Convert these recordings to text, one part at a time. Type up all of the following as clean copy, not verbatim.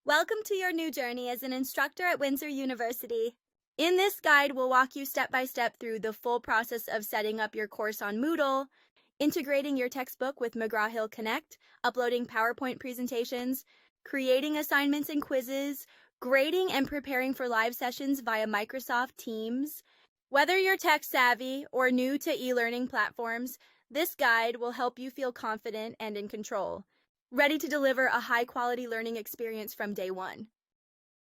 Welcome to your new journey as an instructor at Windsor University. In this guide, we'll walk you step by step through the full process of setting up your course on Moodle, integrating your textbook with McGraw-Hill Connect, uploading PowerPoint presentations, creating assignments and quizzes, grading and preparing for live sessions via Microsoft Teams. Whether you're tech-savvy or new to e-learning platforms, this guide will help you feel confident and in control, ready to deliver a high-quality learning experience from day one.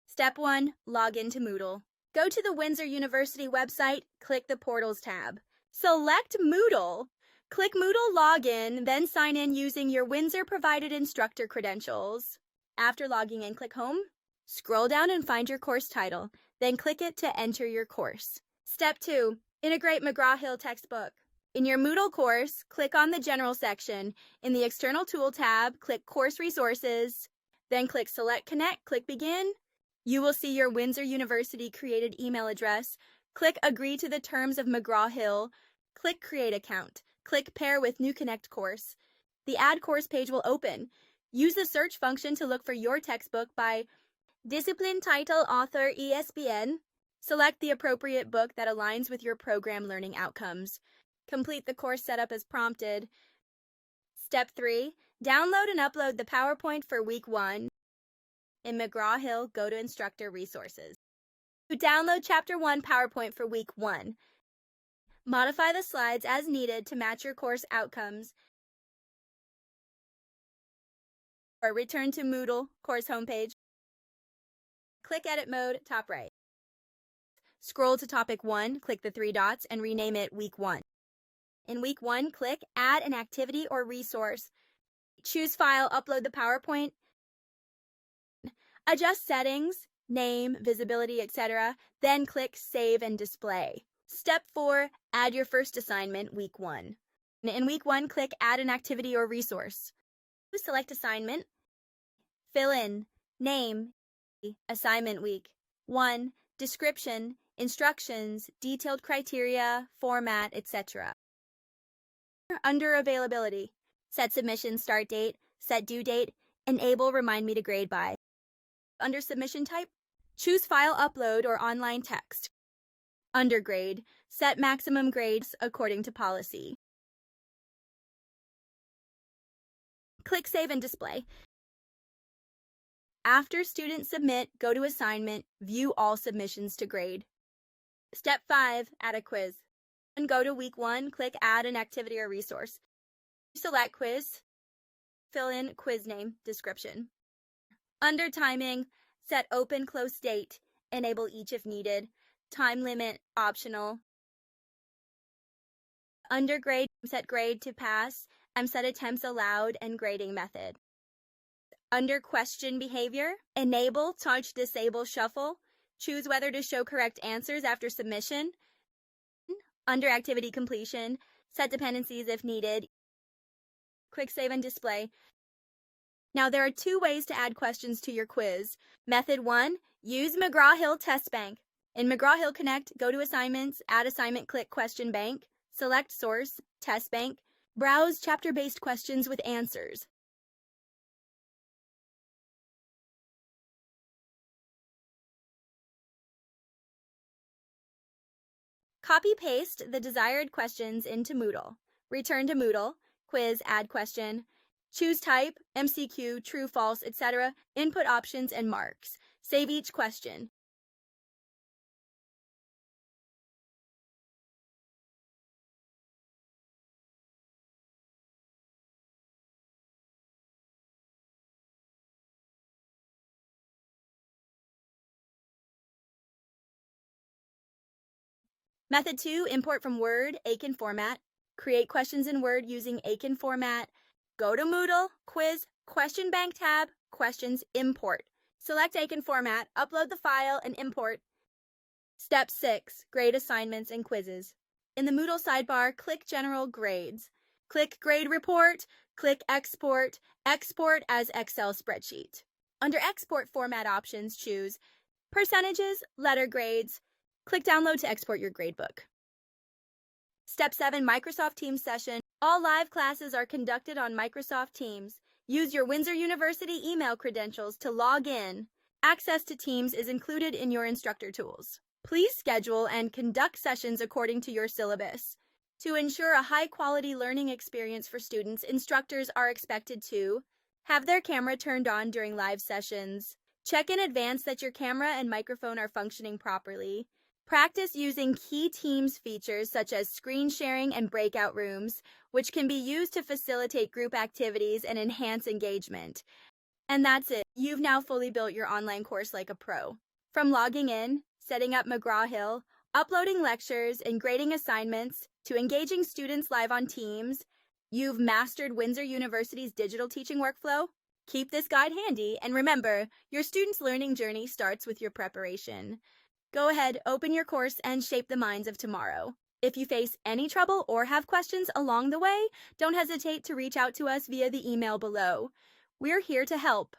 Step 1. Log into Moodle. Go to the Windsor University website, click the Portals tab. Select Moodle. Click Moodle Login, then sign in using your Windsor-provided instructor credentials. After logging in, click Home. Scroll down and find your course title, then click it to enter your course. Step 2. Integrate McGraw-Hill textbook. In your Moodle course, click on the General section. In the External Tool tab, click Course Resources. Then click Select Connect, click Begin. You will see your Windsor University created email address. Click Agree to the Terms of McGraw-Hill. Click Create Account. Click Pair with New Connect course. The Add Course page will open. Use the search function to look for your textbook by discipline, title, author, ESBN. Select the appropriate book that aligns with your program learning outcomes. Complete the course setup as prompted. Step 3. Download and upload the PowerPoint for Week 1. In McGraw-Hill, go to Instructor Resources. To download Chapter 1 PowerPoint for Week 1. Modify the slides as needed to match your course outcomes. Or return to Moodle course homepage. Click Edit Mode, top right. Scroll to Topic 1, click the 3 dots, and rename it Week 1. In Week 1, click Add an Activity or Resource. Choose File, upload the PowerPoint. Adjust settings, name, visibility, etc. Then click Save and Display. Step 4. Add your first assignment, Week 1. In Week 1, click Add an Activity or Resource. Select Assignment. Fill in Name, Assignment Week 1, Description, Instructions, Detailed Criteria, Format, etc. Under Availability, set submission start date, set due date, enable Remind Me to Grade By. Under Submission Type, choose File Upload or Online Text. Under Grade, set maximum grades according to policy. Click Save and Display. After students submit, go to Assignment, view all submissions to grade. Step 5. Add a quiz. And go to Week 1, click Add an Activity or Resource. Select Quiz. Fill in quiz name, description. Under Timing, set Open Close Date. Enable each if needed. Time limit, optional. Under Grade, set Grade to Pass and set Attempts Allowed and Grading Method. Under Question Behavior, enable Touch Disable Shuffle. Choose whether to show correct answers after submission. Under Activity Completion, set dependencies if needed. Click Save and Display. Now there are 2 ways to add questions to your quiz. Method 1, use McGraw-Hill Test Bank. In McGraw-Hill Connect, go to Assignments, Add Assignment, click Question Bank, select Source, Test Bank, browse chapter-based questions with answers. Copy-paste the desired questions into Moodle. Return to Moodle, Quiz, Add Question. Choose Type, MCQ, True, False, etc. Input options and marks. Save each question. Method 2, import from Word, Aiken format. Create questions in Word using Aiken format. Go to Moodle, Quiz, Question Bank tab, Questions, Import. Select Aiken format, upload the file, and import. Step 6, grade assignments and quizzes. In the Moodle sidebar, click General Grades. Click Grade Report, click Export, Export as Excel spreadsheet. Under Export format options, choose Percentages, Letter Grades. Click Download to export your gradebook. Step 7, Microsoft Teams session. All live classes are conducted on Microsoft Teams. Use your Windsor University email credentials to log in. Access to Teams is included in your instructor tools. Please schedule and conduct sessions according to your syllabus. To ensure a high-quality learning experience for students, instructors are expected to have their camera turned on during live sessions. Check in advance that your camera and microphone are functioning properly. Practice using key Teams features such as screen sharing and breakout rooms, which can be used to facilitate group activities and enhance engagement. And that's it. You've now fully built your online course like a pro. From logging in, setting up McGraw-Hill, uploading lectures, and grading assignments, to engaging students live on Teams, you've mastered Windsor University's digital teaching workflow. Keep this guide handy, and remember, your students' learning journey starts with your preparation. Go ahead, open your course, and shape the minds of tomorrow. If you face any trouble or have questions along the way, don't hesitate to reach out to us via the email below. We're here to help.